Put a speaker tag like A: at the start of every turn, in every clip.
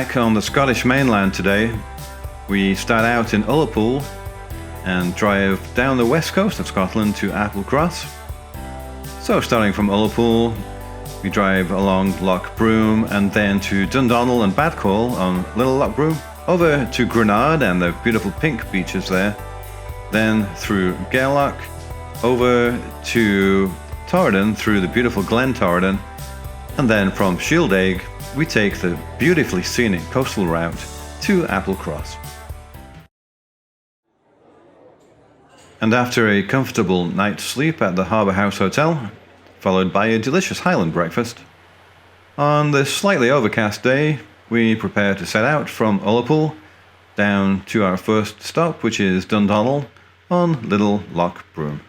A: back on the Scottish mainland today. We start out in Ullapool and drive down the west coast of Scotland to Applecross. So starting from Ullapool, we drive along Loch Broom and then to Dundonald and Badcall on Little Loch Broom, over to Grenard and the beautiful pink beaches there, then through Gairloch, over to Torridon through the beautiful Glen Torridon, and then from Shieldaig we take the beautifully scenic coastal route to Applecross. And after a comfortable night's sleep at the Harbour House Hotel, followed by a delicious Highland breakfast, on this slightly overcast day we prepare to set out from Ullapool down to our first stop, which is Dundonald on Little Loch Broom.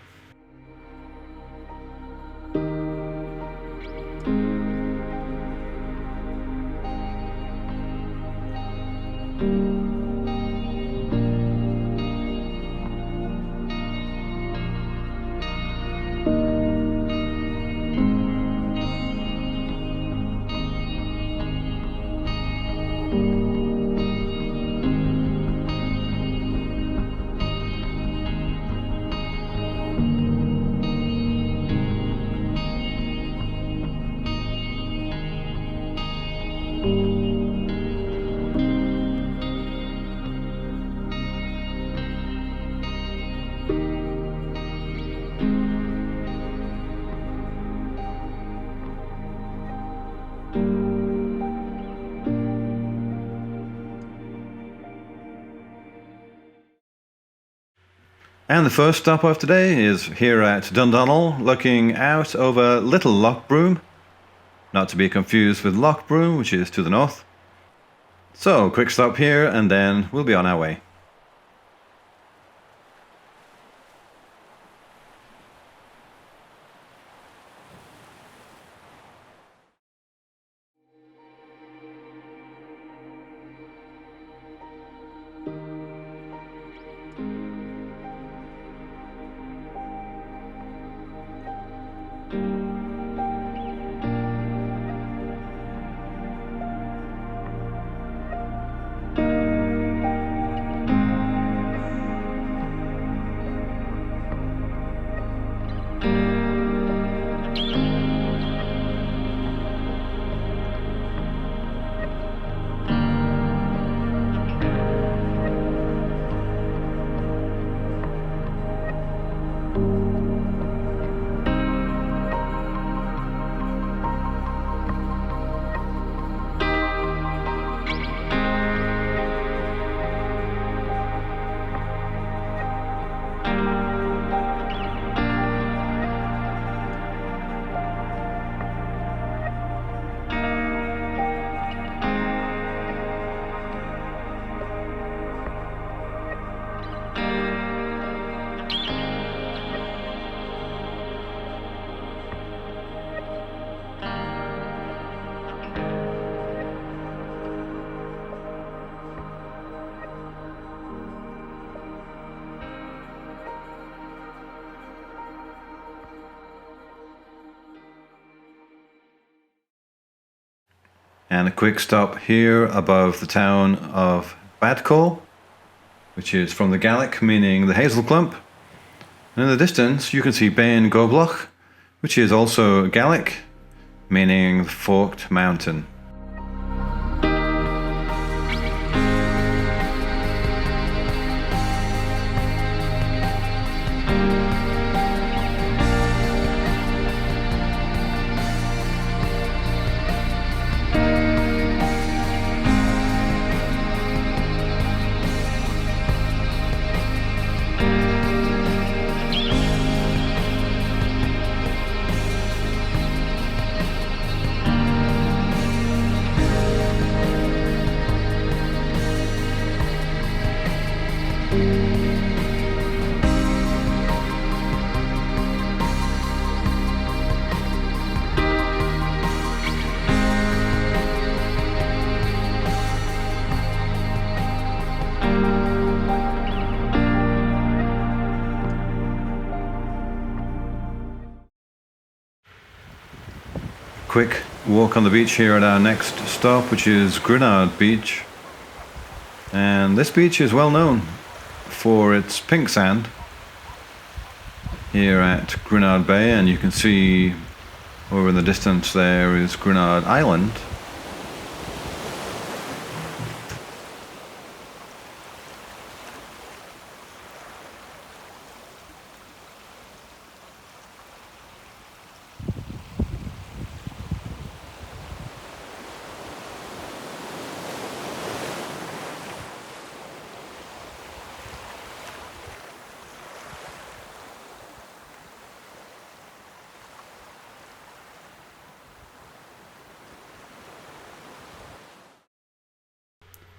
A: And the first stop of today is here at Dundonald, looking out over Little Loch Broom, not to be confused with Loch Broom, which is to the north. So, quick stop here and then we'll be on our way. And a quick stop here above the town of Badcall, which is from the Gaelic meaning the hazel clump. And in the distance you can see Bain Gobloch, which is also Gaelic meaning the forked mountain. Quick walk on the beach here at our next stop, which is Grenard Beach. And this beach is well known for its pink sand here at Grenard Bay, and you can see over in the distance there is Grenard Island.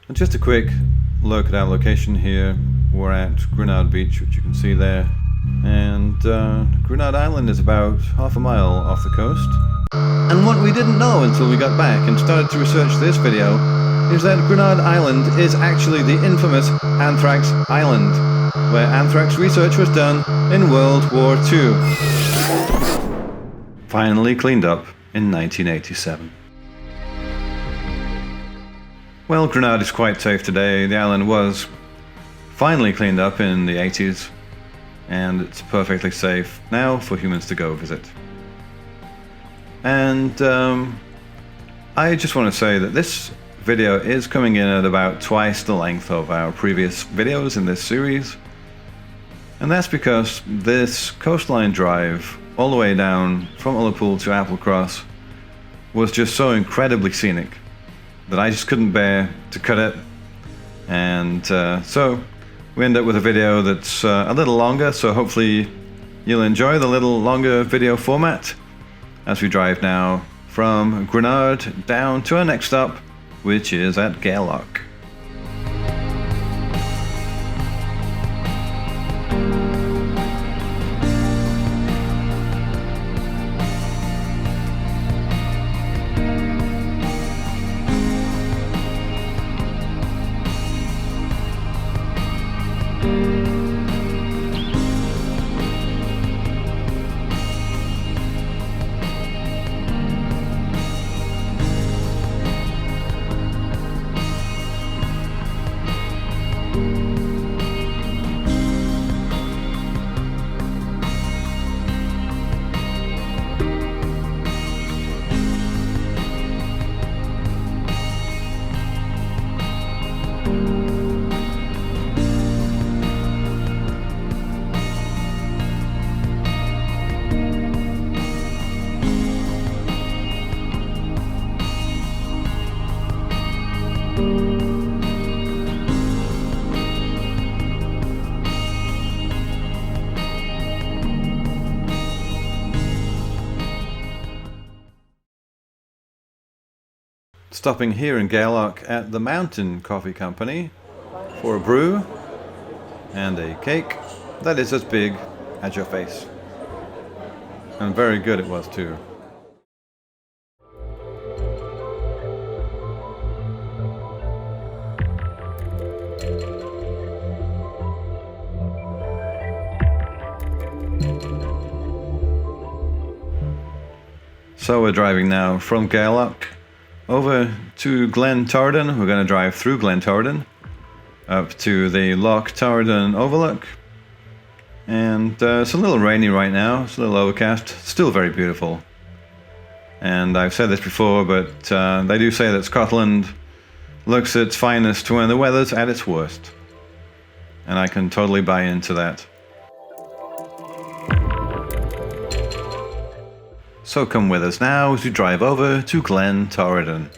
A: And just a quick look at our location here. We're at Grenard Beach, which you can see there. And Grenard Island is about half a mile off the coast. And what we didn't know until we got back and started to research this video is that Grenard Island is actually the infamous Anthrax Island, where anthrax research was done in World War II. Finally cleaned up in 1987. Well, Grenard is quite safe today. The island was finally cleaned up in the 80s, and it's perfectly safe now for humans to go visit. And I just want to say that this video is coming in at about twice the length of our previous videos in this series. And that's because this coastline drive all the way down from Ullapool to Applecross was just so incredibly scenic that I just couldn't bear to cut it. And so we end up with a video that's a little longer, so hopefully you'll enjoy the little longer video format as we drive now from Grenard down to our next stop, which is at Gairloch. Stopping here in Gairloch at the Mountain Coffee Company for a brew and a cake that is as big as your face. And very good it was too. So we're driving now from Gairloch over to Glen Torridon. We're going to drive through Glen Torridon up to the Loch Torridon Overlook. And it's a little rainy right now, it's a little overcast, still very beautiful. And I've said this before, but they do say that Scotland looks its finest when the weather's at its worst. And I can totally buy into that. So come with us now as we drive over to Glen Torridon.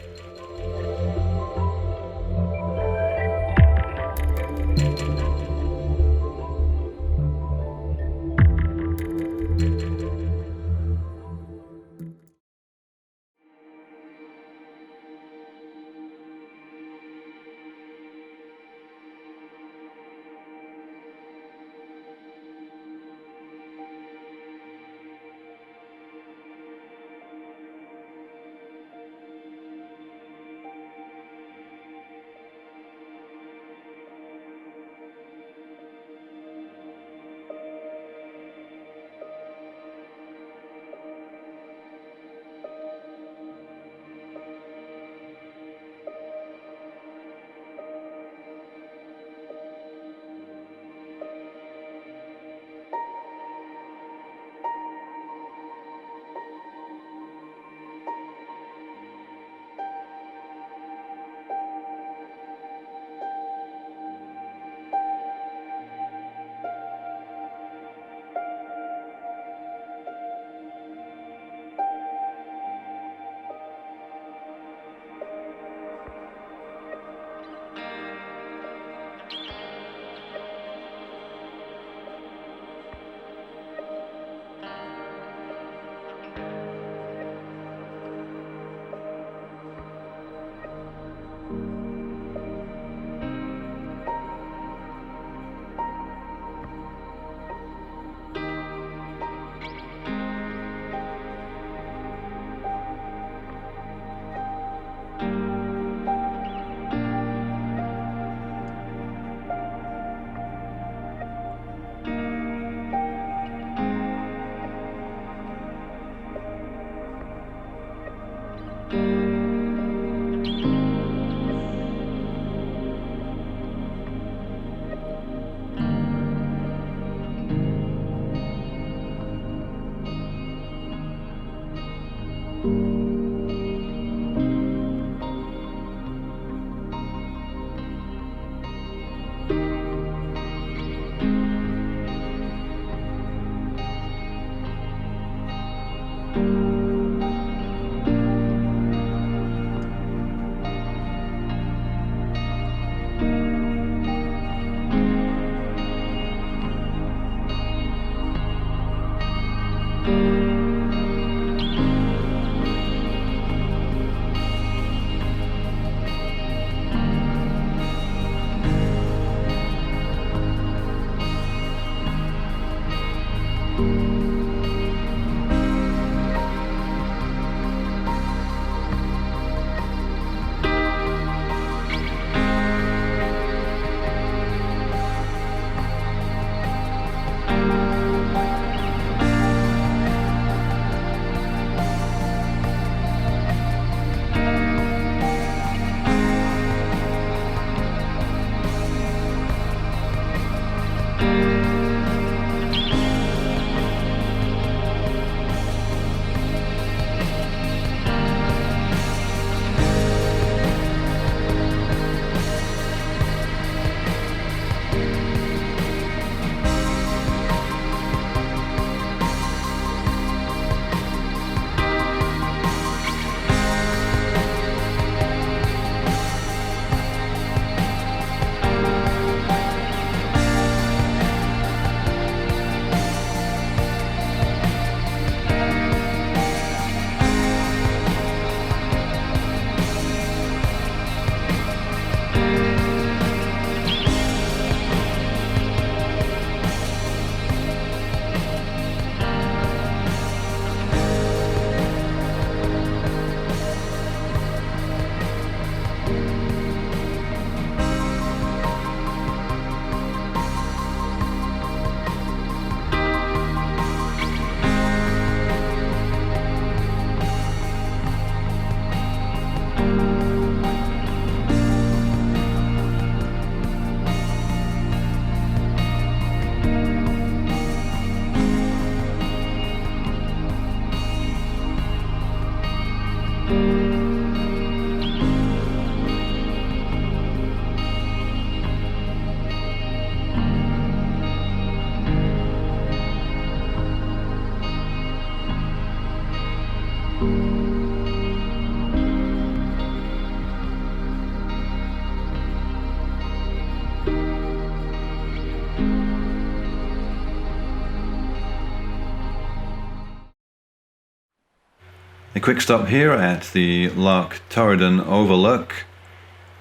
A: A quick stop here at the Loch Torridon Overlook,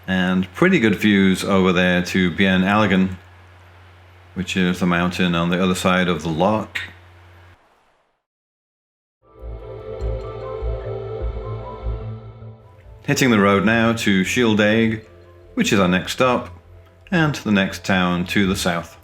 A: and pretty good views over there to Bien Alligin, which is the mountain on the other side of the loch. Hitting the road now to Shieldaig, which is our next stop, and the next town to the south.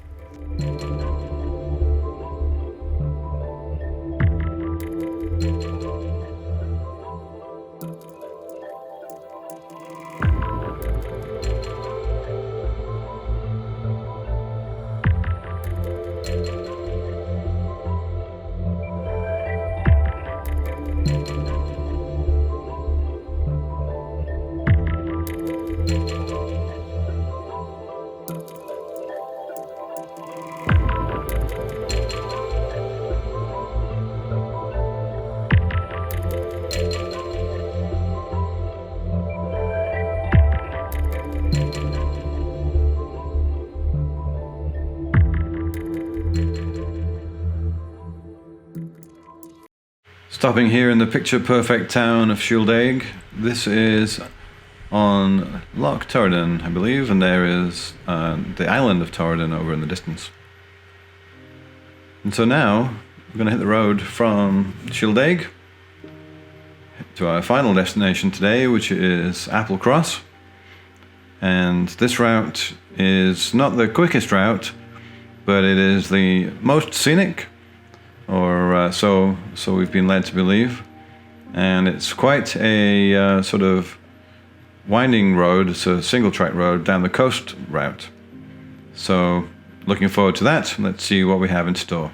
A: Stopping here in the picture-perfect town of Shieldaig. This is on Loch Torridon, I believe, and there is the island of Torridon over in the distance. And so now we're going to hit the road from Shieldaig to our final destination today, which is Applecross. And this route is not the quickest route, but it is the most scenic, or so we've been led to believe. And it's quite a sort of winding road. It's a single track road down the coast route. So looking forward to that. Let's see what we have in store.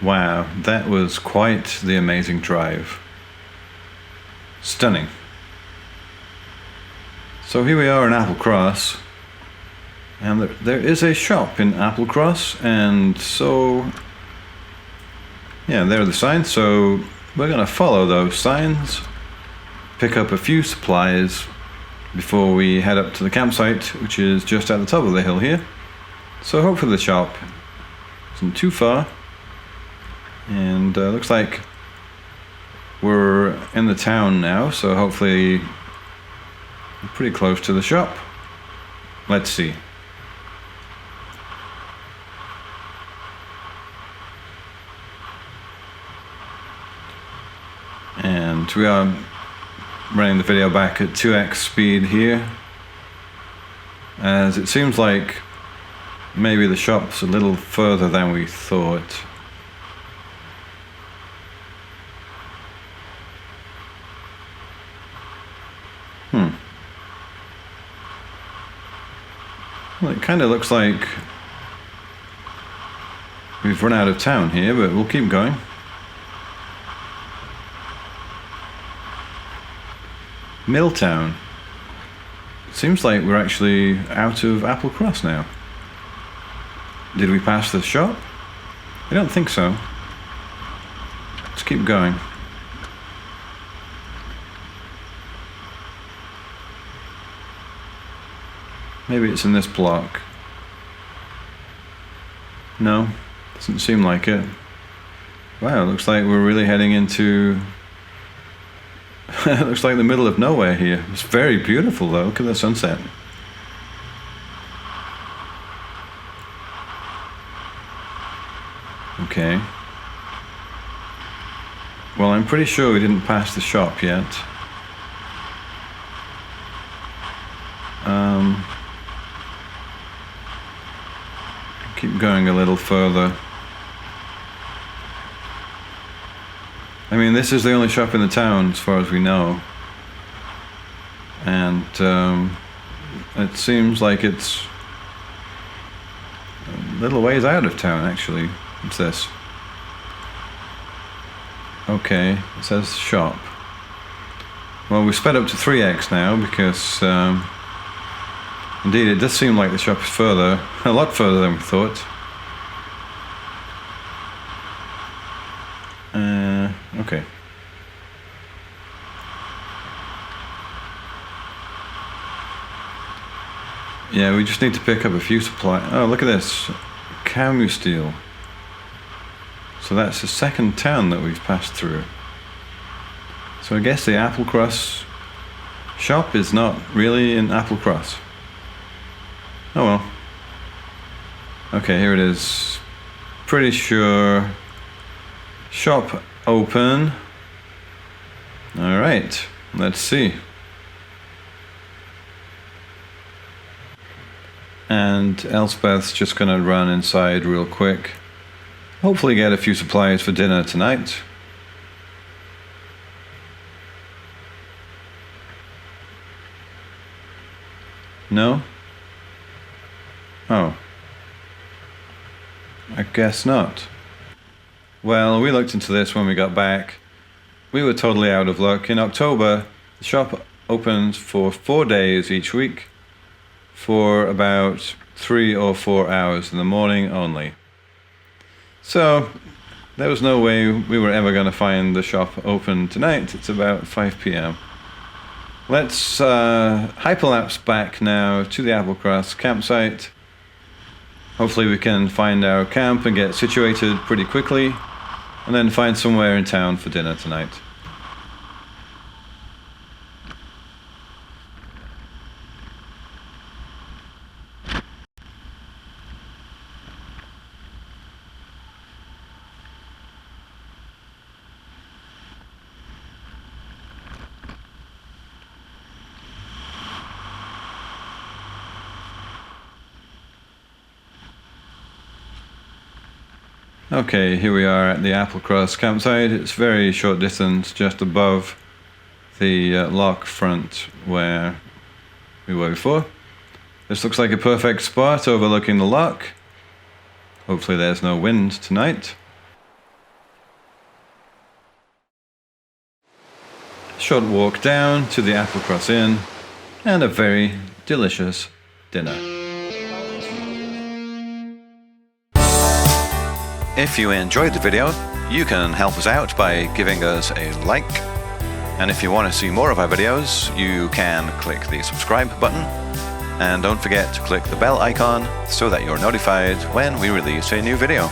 A: Wow, that was quite the amazing drive. Stunning. So here we are in Applecross, and there is a shop in Applecross, and so yeah, there are the signs, so we're gonna follow those signs, pick up a few supplies before we head up to the campsite, which is just at the top of the hill here. So hopefully the shop isn't too far, and looks like we're in the town now, so hopefully we're pretty close to the shop. Let's see. And we are running the video back at 2x speed here, as it seems like maybe the shop's a little further than we thought. Well, it kind of looks like we've run out of town here, but we'll keep going. Milltown. Seems like we're actually out of Applecross now. Did we pass the shop? I don't think so. Let's keep going. Maybe it's in this block. No, doesn't seem like it. Wow, it looks like we're really heading into it looks like the middle of nowhere here. It's very beautiful though. Look at the sunset. Okay. Well, I'm pretty sure we didn't pass the shop yet. Keep going a little further. I mean, this is the only shop in the town as far as we know. And it seems like it's a little ways out of town, actually. What's this? Okay, it says shop. Well, we've sped up to 3x now because indeed it does seem like the shop is further, a lot further than we thought. Okay. Yeah, we just need to pick up a few supplies. Oh, look at this. Camu Steel. So that's the second town that we've passed through. So I guess the Applecross shop is not really in Applecross. Oh well. Okay, here it is. Pretty sure. Shop open. Alright, let's see. And Elspeth's just gonna run inside real quick. Hopefully get a few supplies for dinner tonight. No? Oh. I guess not. Well, we looked into this when we got back. We were totally out of luck. In October, the shop opens for 4 days each week for about 3 or 4 hours in the morning only. So, there was no way we were ever going to find the shop open tonight. It's about 5 p.m. Let's hyperlapse back now to the Applecross campsite. Hopefully we can find our camp and get situated pretty quickly, and then find somewhere in town for dinner tonight. Okay, here we are at the Applecross campsite. It's very short distance, just above the lock front where we were before. This looks like a perfect spot overlooking the lock. Hopefully there's no wind tonight. short walk down to the Applecross Inn, and a very delicious dinner. If you enjoyed the video, you can help us out by giving us a like. And if you want to see more of our videos, you can click the subscribe button. And don't forget to click the bell icon so that you're notified when we release a new video.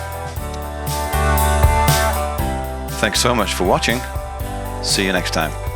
A: Thanks so much for watching. See you next time.